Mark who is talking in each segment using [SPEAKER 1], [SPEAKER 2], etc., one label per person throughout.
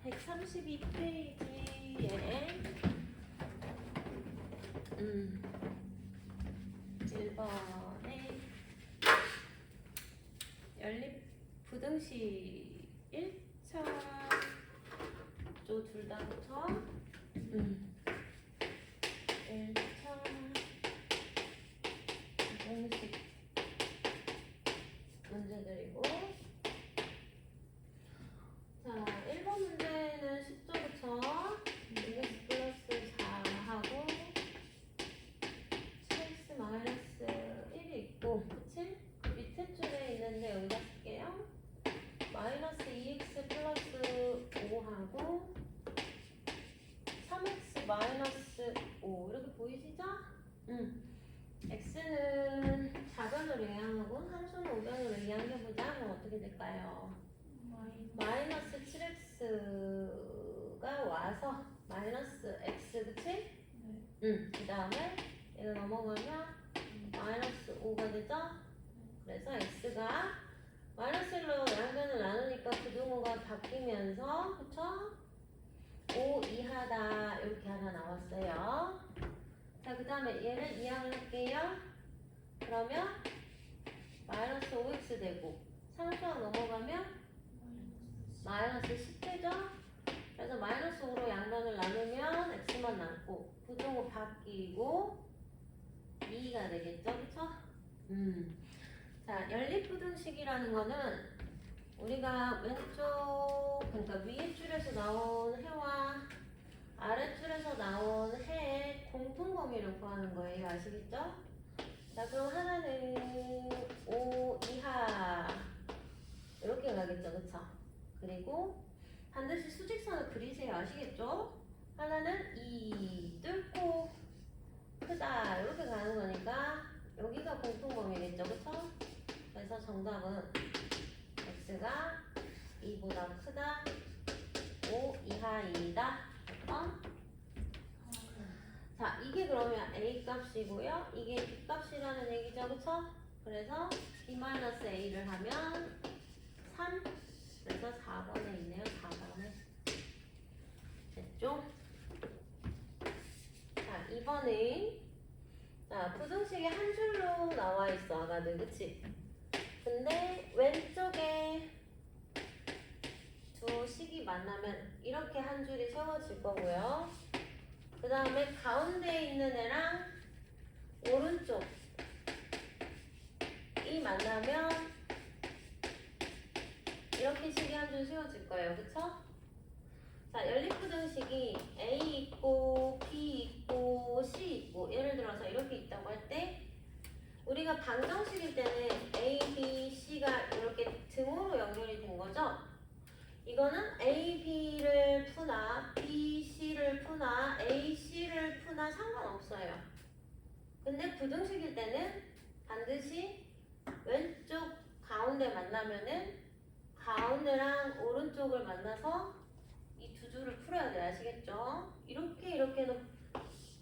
[SPEAKER 1] 132페이지에 1번에 연립 부등식 1차 조 둘 다부터 1차 부등식 문제들이고, 자 1번 문제는 10조부터 x 플러스 4하고 7x 마이너스 1이 있고, 그치? 그 밑에 줄에 있는데 여기다 쓸게요. 마이너스 2x 플러스 5하고 3x 마이너스 5 이렇게 보이시죠? x는 좌변으로 이항하고 함수는 우변으로 이항해보자. 그럼 어떻게 될까요? 마이너스 7x가 와서 마이너스 x, 그치? 그 다음에 얘가 넘어가면 마이너스 5가 되죠? 그래서 x가 마이너스 1로 양변을 나누니까 부등호가 바뀌면서, 그쵸? 5 이하다 이렇게 하나 나왔어요. 자, 그 다음에 얘를 이항을 할게요. 그러면 마이너스 5x 되고 상수항 넘어가면 마이너스 10 되죠? 그래서 마이너스 5로 양변을 나누면 x만 남고 부등호 바뀌고 2가 되겠죠? 그쵸? 자, 연립부등식이라는 거는 우리가 왼쪽, 그러니까 위에 줄에서 나온 해와 아랫줄에서 나온 해의 공통범위를 구하는 거예요. 아시겠죠? 자, 그럼 하나는 5 이하 이렇게 가겠죠. 그쵸? 그리고 반드시 수직선을 그리세요. 아시겠죠? 하나는 2 뚫고 크다 이렇게 가는 거니까 여기가 공통범위겠죠. 그쵸? 그래서 정답은 x가 2보다 크다, 5 이하이다. 자, 이게 그러면 a 값이고요. 이게 b 값이라는 얘기죠. 그쵸? 그래서 b-a를 하면 3. 그래서 4번에 있네요. 4번에. 됐죠? 자, 2번은 자, 부등식이 한 줄로 나와 있어. 아가들. 그치? 근데 왼쪽에 두 식이 만나면 이렇게 한 줄이 세워질 거고요. 그 다음에 가운데 있는 애랑 오른쪽이 만나면 이렇게 식이 한 줄 세워질 거예요. 그쵸? 자, 연립부등식이 A 있고 B 있고 C 있고, 예를 들어서 이렇게 있다고 할 때 우리가 방정식일 때는 A, B, C가 이렇게 등으로 연결이 된 거죠? 이거는 A, B를 푸나 B, C를 푸나 A, C를 푸나 상관없어요. 근데 부등식일 때는 반드시 왼쪽 가운데 만나면은 가운데랑 오른쪽을 만나서 이 두 줄을 풀어야 돼요. 아시겠죠? 이렇게는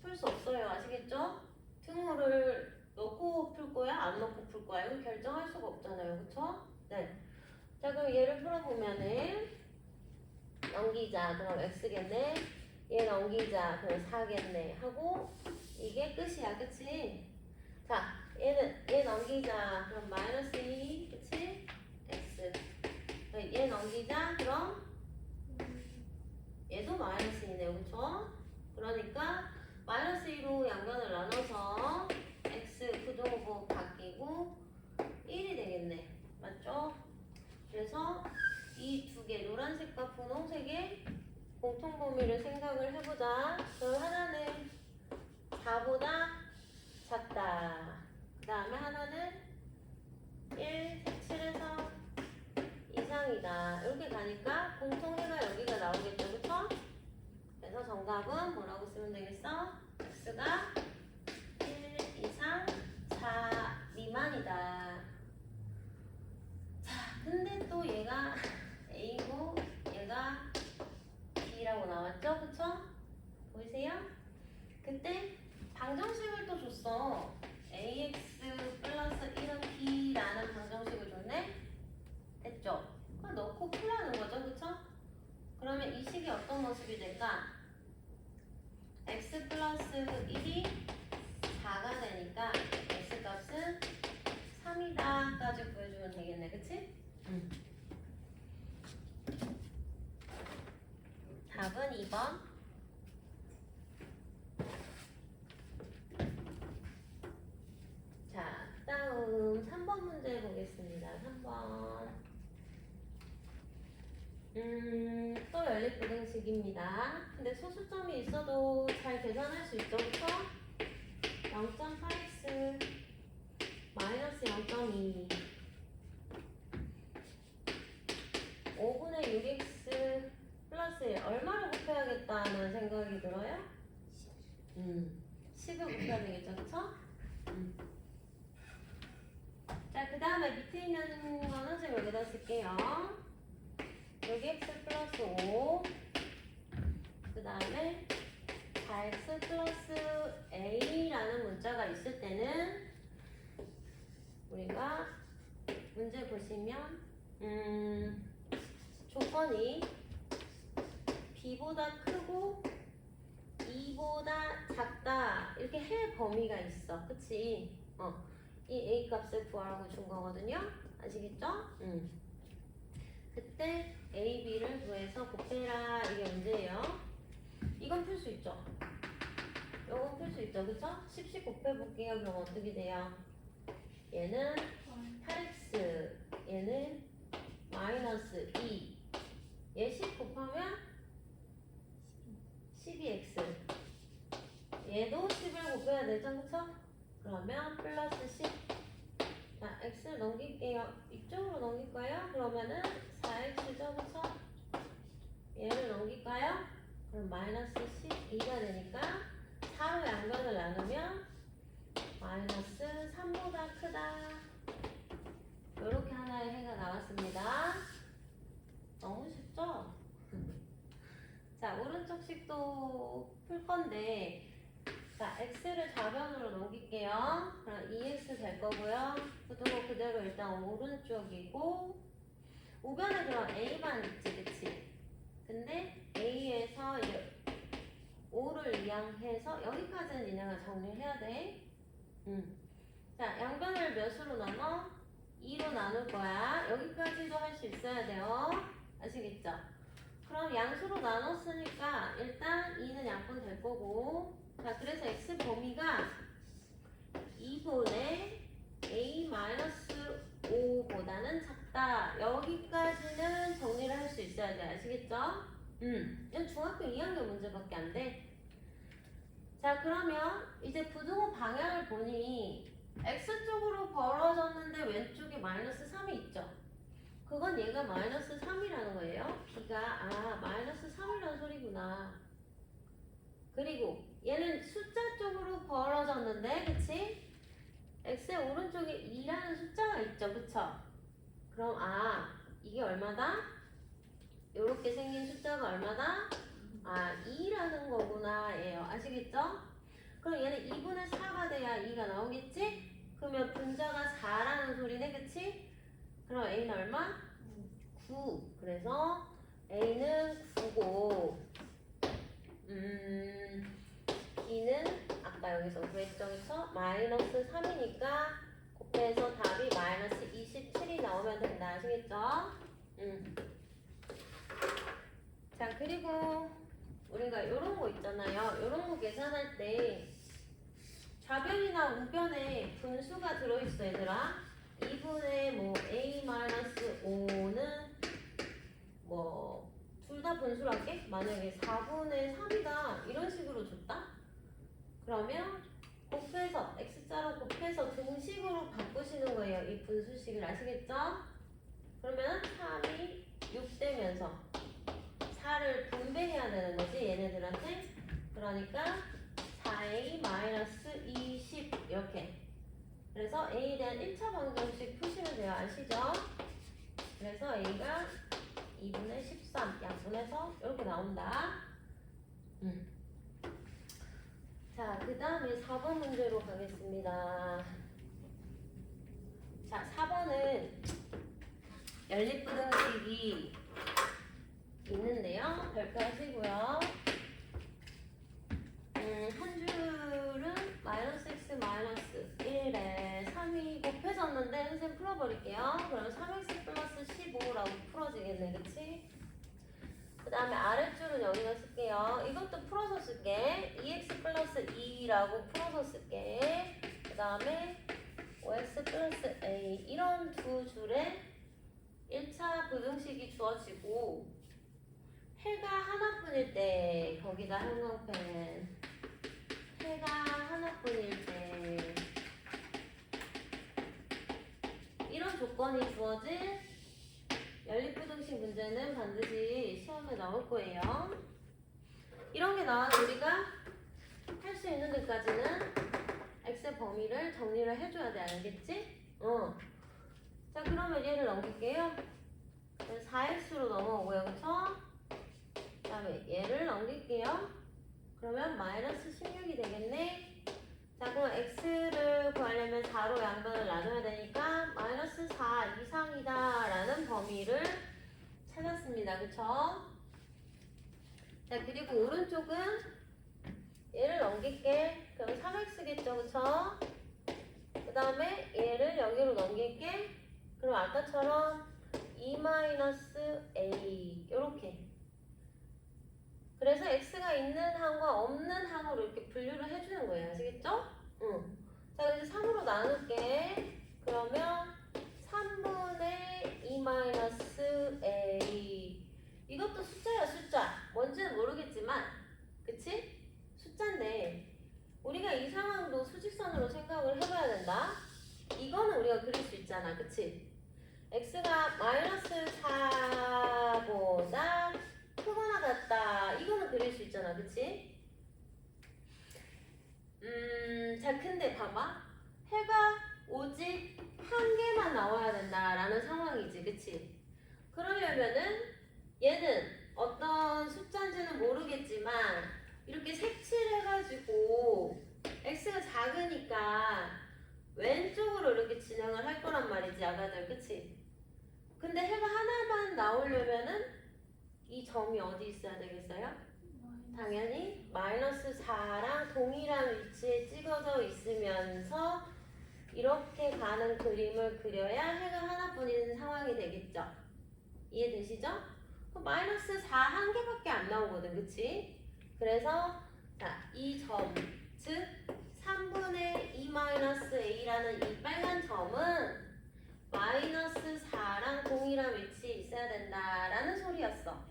[SPEAKER 1] 풀 수 없어요. 아시겠죠? 등호를 넣고 풀 거야? 안 넣고 풀 거야? 이거 결정할 수가 없잖아요. 그쵸? 네. 자, 그럼 얘를 풀어보면은 넘기자. 그럼 x겠네. 얘 넘기자. 그럼 4겠네. 하고 이게 끝이야. 그치? 자, 얘 넘기자. 그럼 마이너스 2. 그치? x. 얘 넘기자. 그럼 얘도 마이너스 2네요. 그쵸? 그러니까 마이너스 2로 양변을 나눠서 x 부등호가 바뀌고 1이 되겠네. 맞죠? 그래서 이 두 개, 노란색과 분홍색의 공통범위를 생각을 해보자. 그럼 하나는 4보다 작다. 그 다음에 하나는 1, 7에서 이상이다. 이렇게 가니까 공통해가 여기가 나오겠죠. 그쵸? 그래서 정답은 뭐라고 쓰면 되겠어? x가 1 이상 4 미만이다. 자, 근데 또 얘가 A고 얘가 B라고 나왔죠? 그쵸? 보이세요? 그때 방정식을 또 줬어. AX 플러스 1은 B라는 방정식을 줬네? 됐죠? 그럼 넣고 풀라는 거죠. 그쵸? 그러면 이 식이 어떤 모습이 될까? x 플러스 1이 4가 되니까 x 값은 3이다 까지 구해주면 되겠네. 그치? 답은 2번. 자, 다음 3번 문제 보겠습니다. 3번. 또 연립부등식입니다. 근데 소수점이 있어도 잘 계산할 수 있죠, 그쵸? 0.8x 마이너스 0.2 5분의 6x 플러스 1 얼마를 곱해야겠다는 생각이 들어요? 10을 곱해야 되겠죠, 그쵸? 자, 그 다음에 밑에 있는 거는 지금 여기다 쓸게요. 여기 x 플러스 5, 그 다음에 4x 플러스 a라는 문자가 있을 때는 우리가 문제 보시면 조건이 b보다 크고 2보다 작다 이렇게 할 범위가 있어. 그치? 이 a 값을 구하라고 준 거거든요. 아시겠죠? 그때 a, b를 구해서 곱해라 이게 문제예요. 이건 풀 수 있죠. 이건 풀 수 있죠. 그쵸? 10씩 곱해볼게요. 그럼 어떻게 돼요? 얘는 8x, 얘는 마이너스 2. 얘 10 곱하면 12x. 얘도 10을 곱해야 되죠. 그쵸? 그러면 플러스 10. 자, x를 넘길게요. 이쪽으로 넘길까요? 그러면은 4x죠. 그쵸? 얘를 넘길까요? 그럼 마이너스 12가 되니까 4로 양변을 나누면 마이너스 3보다 크다. 이렇게 하나의 해가 나왔습니다. 너무 쉽죠? 자, 오른쪽 식도 풀 건데, 자, x를 좌변으로 넘길게요. 그럼 2x 될 거고요. 부등호 그대로 일단 오른쪽이고, 우변에 그럼 a만 있지, 그치? 근데 a에서 이제 5를 이항해서 여기까지는 얘네가 정리를 해야 돼. 자, 양변을 몇으로 나눠? 2로 나눌 거야. 여기까지도 할 수 있어야 돼요. 아시겠죠? 그럼 양수로 나눴으니까 일단 2는 양분 될 거고, 자, 그래서 x 범위가 2분의 a-5보다는 작다. 여기까지는 정리를 할 수 있어야 돼. 아시겠죠? 이건 중학교 2학년 문제밖에 안 돼. 자, 그러면 이제 부등호 방향을 보니 x쪽으로 벌어졌는데 왼쪽에 마이너스 3이 있죠. 그건 얘가 마이너스 3이라는 거예요. b가 마이너스 3이라는 소리구나. 그리고 얘는 숫자 쪽으로 벌어졌는데, 그치? x의 오른쪽에 2라는 숫자가 있죠. 그쵸? 그럼 이게 얼마다? 요렇게 생긴 숫자가 얼마다? 2라는 거구나 예요. 아시겠죠? 그럼 얘는 2분의 4가 돼야 2가 나오겠지? 그러면 분자가 4라는 소리네. 그치? 그럼 a는 얼마? 9. 그래서 a는 9고 b는 아까 여기서 구했죠. 그쵸? 마이너스 3이니까 곱해서 답이 마이너스 27이 나오면 된다. 아시겠죠? 자, 그리고 우리가 요런 거 있잖아요. 요런 거 계산할 때 좌변이나 우변에 분수가 들어있어 얘들아. 2분의 a-5는 둘 다 분수로 할게. 만약에 4분의 3이다 이런 식으로 줬다. 그러면 곱해서 x자로 곱해서 등식으로 바꾸시는 거예요. 이 분수식을. 아시겠죠? 그러면 3이 6 되면서 4를 분배해야 되는 거지 얘네들한테. 그러니까 4a-20 이렇게. 그래서 a에 대한 1차 방정식 푸시면 돼요. 아시죠? 그래서 a가 2분의 13 양분해서 이렇게 나온다. 자, 그 다음에 4번 문제로 가겠습니다. 자, 4번은 연립부등식이 있는데요. 발표하시고요. 한 줄은 마이너스 x 마이너스 1에 3이 곱해졌는데 선생님 풀어버릴게요. 그럼 3x 플러스 15라고 풀어지겠네, 그치? 그 다음에 아랫줄은 여기다 쓸게요. 이것도 풀어서 쓸게. 2x 플러스 2라고 풀어서 쓸게. 그 다음에 5x 플러스 a 이런 두 줄에 1차 부등식이 주어지고 해가 하나뿐일 때 거기다 형광펜 해가 하나뿐일 때 이런 조건이 주어진 연립부등식 문제는 반드시 시험에 나올 거예요. 이런 게 나와도 우리가 할 수 있는 데까지는 x의 범위를 정리를 해줘야 돼. 알겠지? 자, 그러면 얘를 넘길게요. 4x로 넘어오고요. 그쵸? 그 다음에 얘를 넘길게요. 그러면 마이너스 16이 되겠네. 자, 그럼 x를 구하려면 4로 양변을 나눠야 되니까 마이너스 4 이상이다 라는 범위를 찾았습니다. 그쵸? 자, 그리고 오른쪽은 얘를 넘길게. 그럼 3x겠죠. 그쵸? 그 다음에 얘를 여기로 넘길게. 그럼 아까처럼 2-a 요렇게. 그래서 x가 있는 항과 없는 항으로 이렇게 분류를 해주는 거예요. 아시겠죠? 응. 자, 이제 3으로 나눌게. 그러면 3분의 2-a 이것도 숫자야, 숫자. 뭔지는 모르겠지만 그치? 숫자인데 우리가 이 상황도 수직선으로 생각을 해봐야 된다. 이거는 우리가 그릴 수 있잖아. 그치? x가 마이너스 4보다 크거나 같다. 이거는 그릴 수 있잖아. 그치? 자, 근데 봐봐. 해가 오직 한 개만 나와야 된다라는 상황이지. 그치? 그러려면은 얘는 어떤 숫자인지는 모르겠지만 이렇게 색칠해가지고 x가 작으니까 왼쪽으로 이렇게 진행을 할 거란 말이지. 아가들. 그치? 근데 해가 하나만 나오려면은 이 점이 어디 있어야 되겠어요? 당연히 마이너스 4랑 동일한 위치에 찍어져 있으면서 이렇게 가는 그림을 그려야 해가 하나뿐인 상황이 되겠죠. 이해되시죠? 그럼 마이너스 4 한 개밖에 안 나오거든. 그치? 그래서 자, 이 점, 즉 3분의 2-a라는 이 빨간 점은 마이너스 4랑 동일한 위치에 있어야 된다라는 소리였어.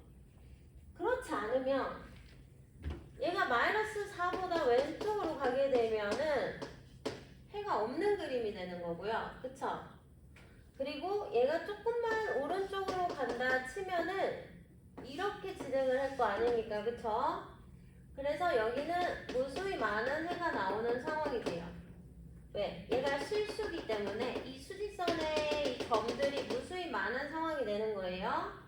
[SPEAKER 1] 그렇지 않으면 얘가 마이너스 4보다 왼쪽으로 가게 되면은 해가 없는 그림이 되는 거고요. 그쵸? 그리고 얘가 조금만 오른쪽으로 간다 치면은 이렇게 진행을 할 거 아닙니까? 그쵸? 그래서 여기는 무수히 많은 해가 나오는 상황이 돼요. 왜? 얘가 실수기 때문에 이 수직선의 이 점들이 무수히 많은 상황이 되는 거예요.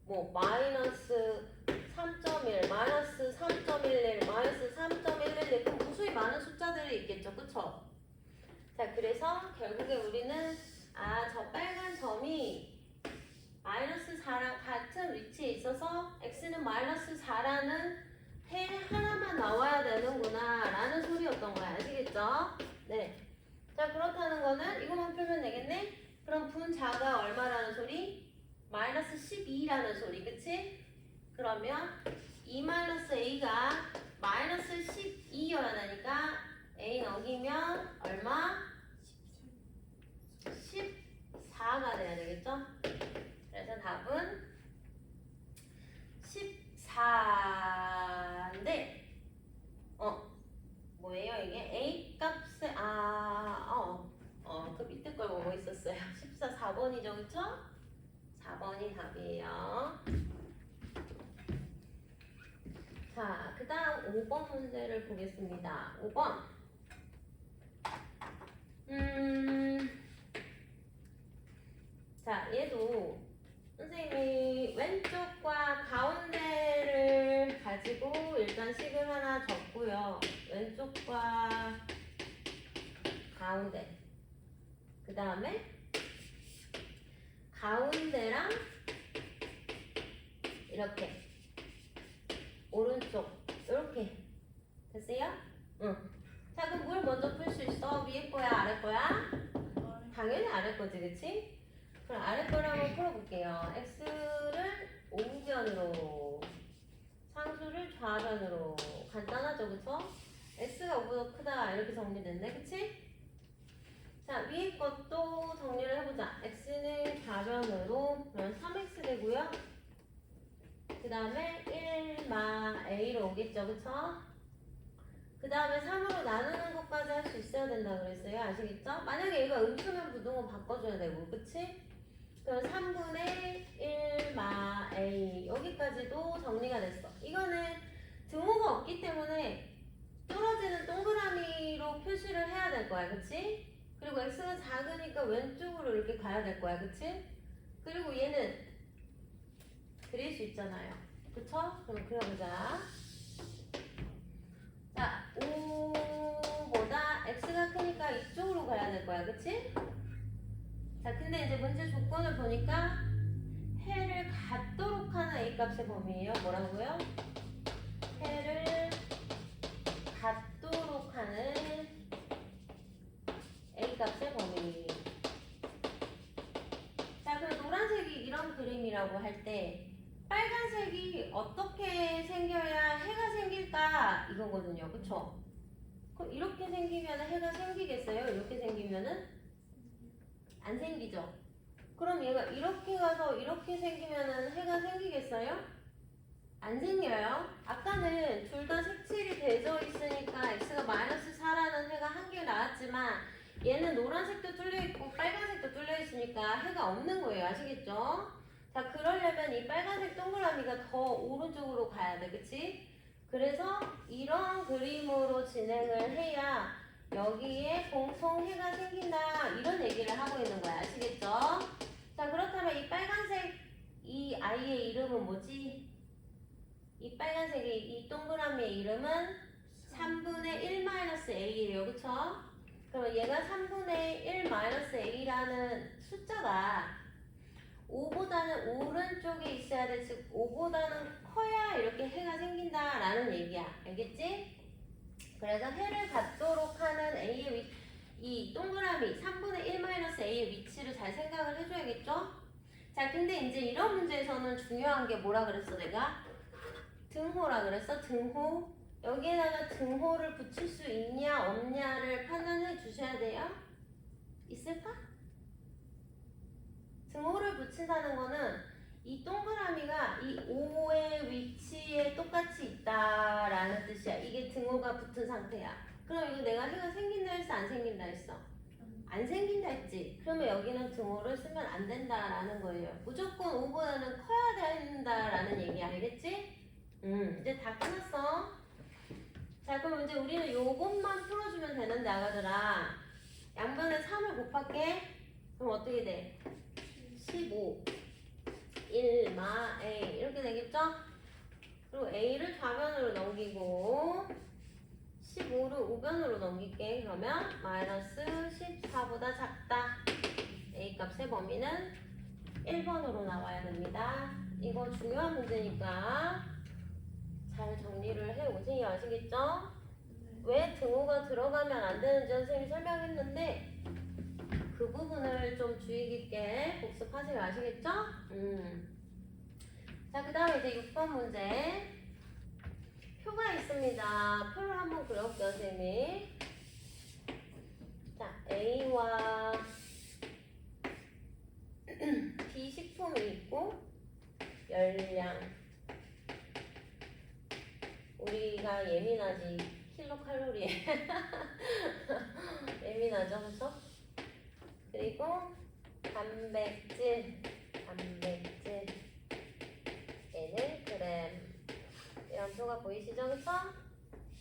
[SPEAKER 1] 뭐 마이너스 3.1, 마이너스 3.11, 마이너스 3.111 그럼 무수히 많은 숫자들이 있겠죠. 그쵸? 자, 그래서 결국에 우리는 저 빨간 점이 마이너스 4랑 같은 위치에 있어서 x는 마이너스 4라는 해 하나만 나와야 되는구나 라는 소리였던 거야. 아시겠죠? 네. 자, 그렇다는 거는 이것만 풀면 되겠네? 그럼 분자가 얼마라는 소리? 마이너스 12라는 소리. 그치? 그러면 2-a가 마이너스 12여야 되니까 a 넘기면 얼마? 14가 돼야 되겠죠? 그래서 답은 14인데 뭐예요 이게? a 값에 그 밑에 걸 보고 있었어요. 4번이죠. 그쵸? 4번이 답이에요. 자, 그 다음 5번 문제를 보겠습니다. 5번. 자, 얘도 선생님이 왼쪽과 가운데를 가지고 일단 식을 하나 적고요. 왼쪽과 가운데. 그 다음에 가운데랑 이렇게 오른쪽 이렇게 됐어요? 응. 자 그럼 뭘 먼저 풀 수 있어? 위에 거야 아래 거야? 당연히 아래 거지 그치? 그럼 아래 거를 한번 풀어볼게요. x를 우변으로 상수를 좌변으로 간단하죠 그쵸? x가 5보다 크다 이렇게 정리됐네 그치? 자 위에 것도 정리를 해보자. x는 좌변으로 그럼 3x 되고요. 그 다음에 1마 a로 오겠죠 그쵸? 그 다음에 3으로 나누는 것까지 할 수 있어야 된다 그랬어요 아시겠죠? 만약에 얘가 음수면 부등호 바꿔줘야 되고 그치? 그럼 3분의 1마 a 여기까지도 정리가 됐어. 이거는 등호가 없기 때문에 떨어지는 동그라미로 표시를 해야 될 거야 그치? 그리고 x가 작으니까 왼쪽으로 이렇게 가야 될 거야 그치? 그리고 얘는 그릴 수 있잖아요 그쵸? 그럼 그려보자. 자 5보다 x가 크니까 이쪽으로 가야 될 거야 그치? 자 근데 이제 문제 조건을 보니까 해를 갖도록 하는 a 값의 범위예요. 뭐라고요? 해를 갖도록 하는 a 값의 범위. 자 그럼 노란색이 이런 그림이라고 할 때 빨간색이 어떻게 생겨야 해가 생길까 이거거든요 그쵸? 그럼 이렇게 생기면 해가 생기겠어요? 이렇게 생기면은 안 생기죠? 그럼 얘가 이렇게 가서 이렇게 생기면은 해가 생기겠어요? 안 생겨요. 아까는 둘 다 색칠이 되어 있으니까 x가 마이너스 4라는 해가 한 개 나왔지만 얘는 노란색도 뚫려있고 빨간색도 뚫려있으니까 해가 없는 거예요. 아시겠죠? 자 그러려면 이 빨간색 동그라미가 더 오른쪽으로 가야 돼. 그치? 그래서 이런 그림으로 진행을 해야 여기에 공통해가 생긴다 이런 얘기를 하고 있는 거야. 아시겠죠? 자 그렇다면 이 빨간색 이 아이의 이름은 뭐지? 이 빨간색의 이 동그라미의 이름은 3분의 1-a예요. 그쵸? 그럼 얘가 3분의 1-a라는 숫자가 5보다는 오른쪽에 있어야 돼. 즉 5보다는 커야 이렇게 해가 생긴다라는 얘기야. 알겠지? 그래서 해를 갖도록 하는 a의 이 동그라미 3분의 1-a의 위치를 잘 생각을 해줘야겠죠? 자 근데 이제 이런 문제에서는 중요한 게 뭐라 그랬어 내가? 등호라 그랬어? 등호. 여기에다가 등호를 붙일 수 있냐 없냐를 판단해 주셔야 돼요. 있을까? 등호를 붙인다는 거는 이 동그라미가 이 5의 위치에 똑같이 있다라는 뜻이야. 이게 등호가 붙은 상태야. 그럼 이거 내가 해가 생긴다 했어? 안 생긴다 했어? 안 생긴다 했지? 그러면 여기는 등호를 쓰면 안 된다라는 거예요. 무조건 5보다는 커야 된다라는 얘기 알겠지? 이제 다 끝났어. 자 그럼 이제 우리는 요것만 풀어주면 되는데 아가들아 양변에 3을 곱할게. 그럼 어떻게 돼? 15 1마 a 이렇게 되겠죠? 그리고 a를 좌변으로 넘기고 15를 우변으로 넘길게. 그러면 마이너스 14보다 작다. a 값의 범위는 1번으로 나와야 됩니다. 이거 중요한 문제니까 잘 정리를 해오세요. 아시겠죠? 왜 등호가 들어가면 안 되는지 선생님이 설명했는데 그 부분을 좀 주의 깊게 복습하세요. 아시겠죠? 자, 그 다음에 이제 6번 문제. 표가 있습니다. 표를 한번 그려볼게요, 선생님이. 자, A와 B 식품이 있고 열량. 우리가 예민하지. 킬로칼로리에. 예민하죠, 그쵸? 그리고 단백질. 얘는 그램. 이런 표가 보이시죠? 그쵸?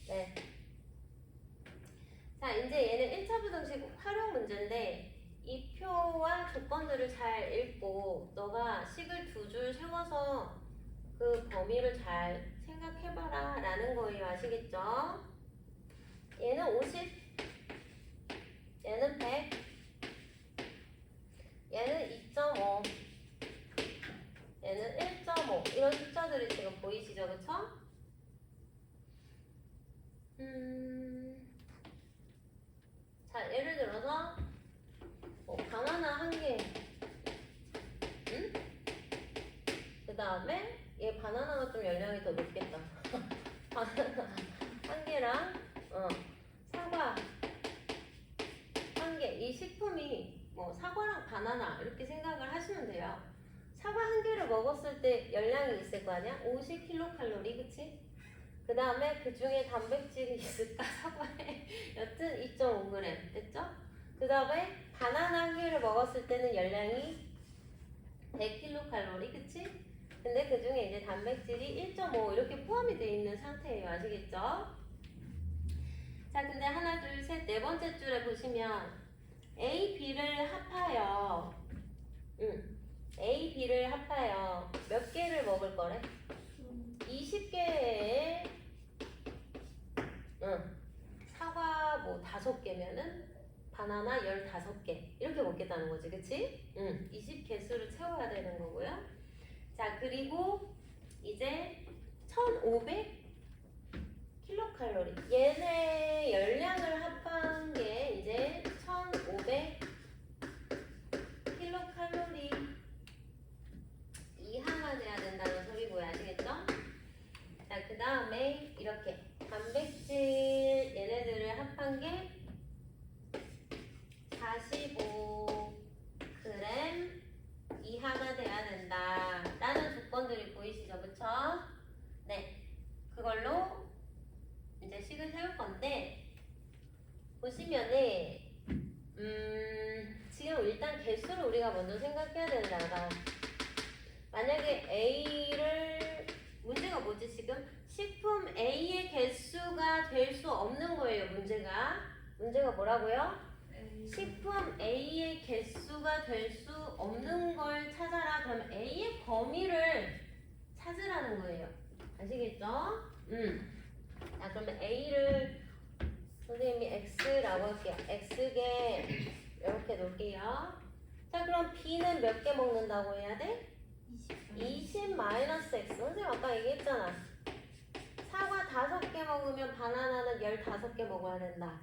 [SPEAKER 1] 네. 자, 이제 얘는 1차 부등식 활용 문제인데 이 표와 조건들을 잘 읽고 너가 식을 두 줄 세워서 그 범위를 잘 생각해봐라 라는 거예요. 아시겠죠? 얘는 50, 얘는 100, 얘는 2.5, 얘는 1.5 이런 숫자들이 지금 보이시죠? 그쵸? 자, 예를 들어서 바나나 한 개, 응? 그 다음에 얘 바나나가 좀 열량이 더 높겠다. 바나나 한 개랑 사과 한 개. 이 식품이 뭐 사과랑 바나나 이렇게 생각을 하시면 돼요. 사과 한 개를 먹었을 때 열량이 있을 거 아니야? 50kcal, 그치? 그 다음에 그 중에 단백질이 있을까? 사과에 여튼 2.5g 됐죠? 그 다음에 바나나 한 개를 먹었을 때는 열량이 100kcal, 그치? 근데 그 중에 이제 단백질이 1.5 이렇게 포함이 되어 있는 상태예요. 아시겠죠? 자, 근데 하나, 둘, 셋, 네 번째 줄에 보시면 A, B를 합하여 A, B를 합하여 몇 개를 먹을 거래? 20개의 사과 뭐 5개면은 바나나 15개 이렇게 먹겠다는 거지, 그치? 20개수를 채워야 되는 거고요. 자, 그리고 이제 1500kcal. 얘네 열량을 합한 게 이제 1500kcal 이하가 돼야 된다는 소리고요. 아시겠죠? 자, 그 다음에 이렇게 단백질 얘네들을 합한 게 45g 이하가 돼야 된다 라는 조건들이 보이시죠? 그쵸? 네, 그걸로 이제 식을 세울 건데 보시면은 지금 일단 개수를 우리가 먼저 생각해야 된다. 만약에 A를 문제가 뭐지 지금? 식품 A의 개수가 될 수 없는 거예요. 문제가 뭐라고요? 식품 A의 개수가 될 수 없는 걸 찾아라. 그러면 A의 범위를 찾으라는 거예요. 아시겠죠? 자, 그러면 A를 선생님이 X라고 할게요. X개 이렇게 놓을게요. 자, 그럼 B는 몇 개 먹는다고 해야 돼? 20-X. 선생님 아까 얘기했잖아. 사과 5개 먹으면 바나나는 15개 먹어야 된다.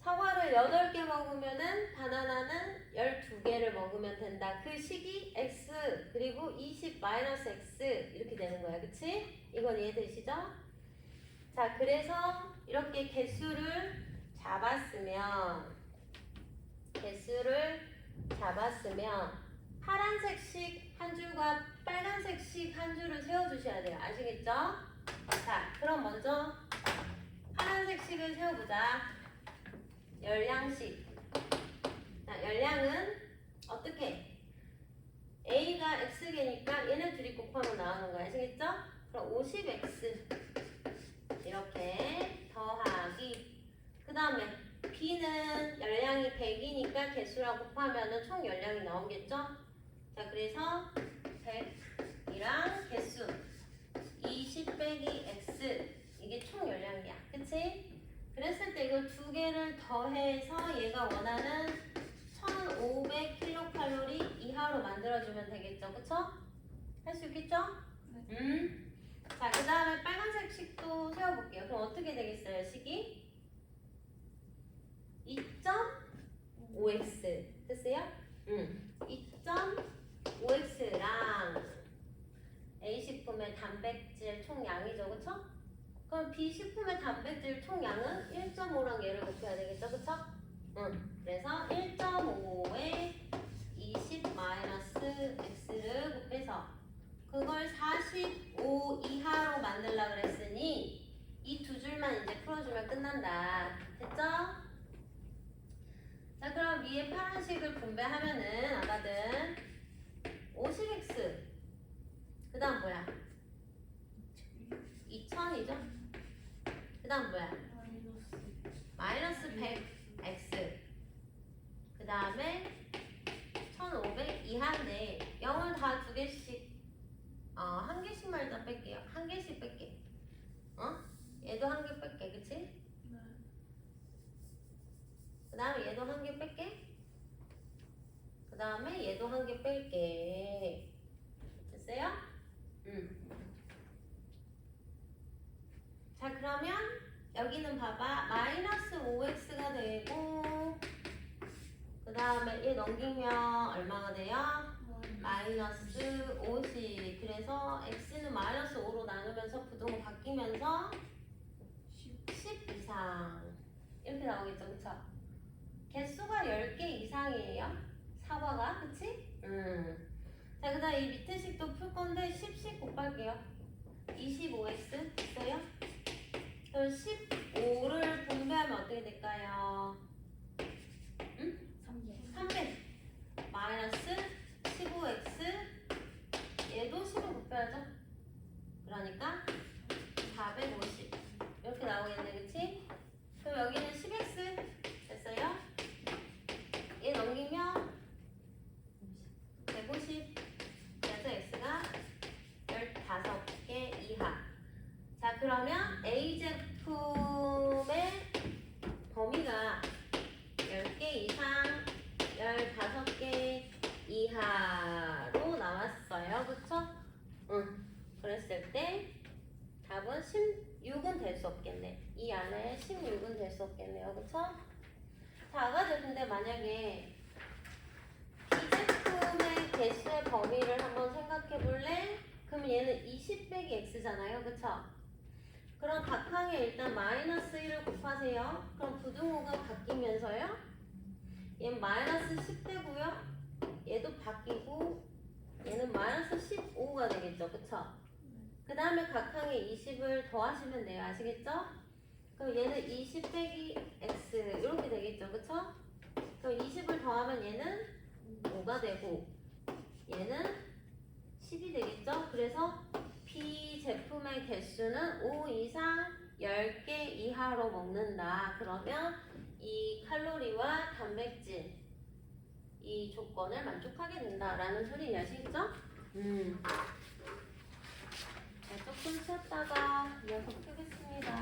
[SPEAKER 1] 사과를 8개 먹으면은 바나나는 12개를 먹으면 된다. 그 식이 X 그리고 20-X 이렇게 되는 거야. 그치? 이건 이해되시죠? 자, 그래서 이렇게 개수를 잡았으면 파란색 식 한 줄과 빨간색 식 한 줄을 세워주셔야 돼요. 아시겠죠? 자, 그럼 먼저 파란색 식을 세워보자. 열량식. 자, 열량은 어떻게? A가 X개니까 얘네 둘이 곱하면 나오는 거야. 아시겠죠? 그럼 50X 이렇게 더하기. 그 다음에 B는 열량이 100이니까 개수랑 곱하면 총 열량이 나오겠죠? 자, 그래서 100이랑 개수 20 빼기 X 이게 총 열량이야. 그치? 그랬을 때 이걸 두 개를 더해서 얘가 원하는 1500kcal 이하로 만들어주면 되겠죠. 그쵸? 할 수 있겠죠? 자, 그 다음에 빨간색 식도 세워볼게요. 그럼 어떻게 되겠어요, 식이? 2.5x 됐어요? 2.5x랑 A식품의 단백질 총량이죠, 그쵸? 그럼 B식품의 단백질 총량은 1.5랑 얘를 곱해야 되겠죠, 그쵸? 그래서 1.5에 20-x를 곱해서 그걸 45 이하로 만들려고 그랬으니 이 두 줄만 이제 풀어주면 끝난다. 됐죠? 자, 그럼 위에 파란색을 분배하면은 아까든 50x 그 다음 뭐야? 2000이죠? 그 다음 뭐야? 마이너스 100x 그 다음에 1500 이하인데 0을 다 두 개씩 한 개씩만 일단 뺄게요. 한 개씩 뺄게. 얘도 한 개 뺄게. 그치? 그 다음에 얘도 한 개 뺄게. 그 다음에 얘도 한 개 뺄게. 됐어요? 자, 그러면 여기는 봐봐. 마이너스 5x가 되고 그 다음에 얘 넘기면 얼마가 돼요? 마이너스 50. 그래서 x는 마이너스 5로 나누면서 부등호 바뀌면서 10 이상 이렇게 나오겠죠, 그쵸? 개수가 10개 이상이에요. 사과가, 그치? 자, 그 다음 이 밑에 식도 풀 건데 10씩 곱할게요. 25x 됐어요? 그럼 15를 분배하면 어떻게 될까요? 300 마이너스 15x 얘도 10을 곱해야죠. 그러니까 450 이렇게 나오겠네, 그치? 그럼 여기는 10x 됐어요? 얘 넘기면 150 그래서 x가 15개 이하. 자, 그러면 A 제품의 범위가 10개 이상 15개 이하로 나왔어요. 그쵸? 그랬을 때 답은 16은 될 수 없겠네. 이 안에 16은 될 수 없겠네요. 그쵸? 자, 아가들 근데 만약에 B제품의 개수의 범위를 한번 생각해 볼래? 그럼 얘는 20 빼기 x잖아요. 그쵸? 그럼 각항에 일단 마이너스 1을 곱하세요. 그럼 부등호가 바뀌면서요. 얘는 마이너스 10 되고요. 얘도 바뀌고 얘는 마이너스 15가 되겠죠. 그쵸? 그 다음에 각항에 20을 더하시면 돼요. 아시겠죠? 그럼 얘는 20 빼기 x 이렇게 되겠죠. 그쵸? 그럼 20을 더하면 얘는 5가 되고 얘는 10이 되겠죠? 그래서 B 제품의 개수는 5 이상 10개 이하로 먹는다. 그러면 이 칼로리와 단백질 이 조건을 만족하게 된다라는 소리 아시겠죠? 자, 조금 쉬었다가 이어서 푸겠습니다.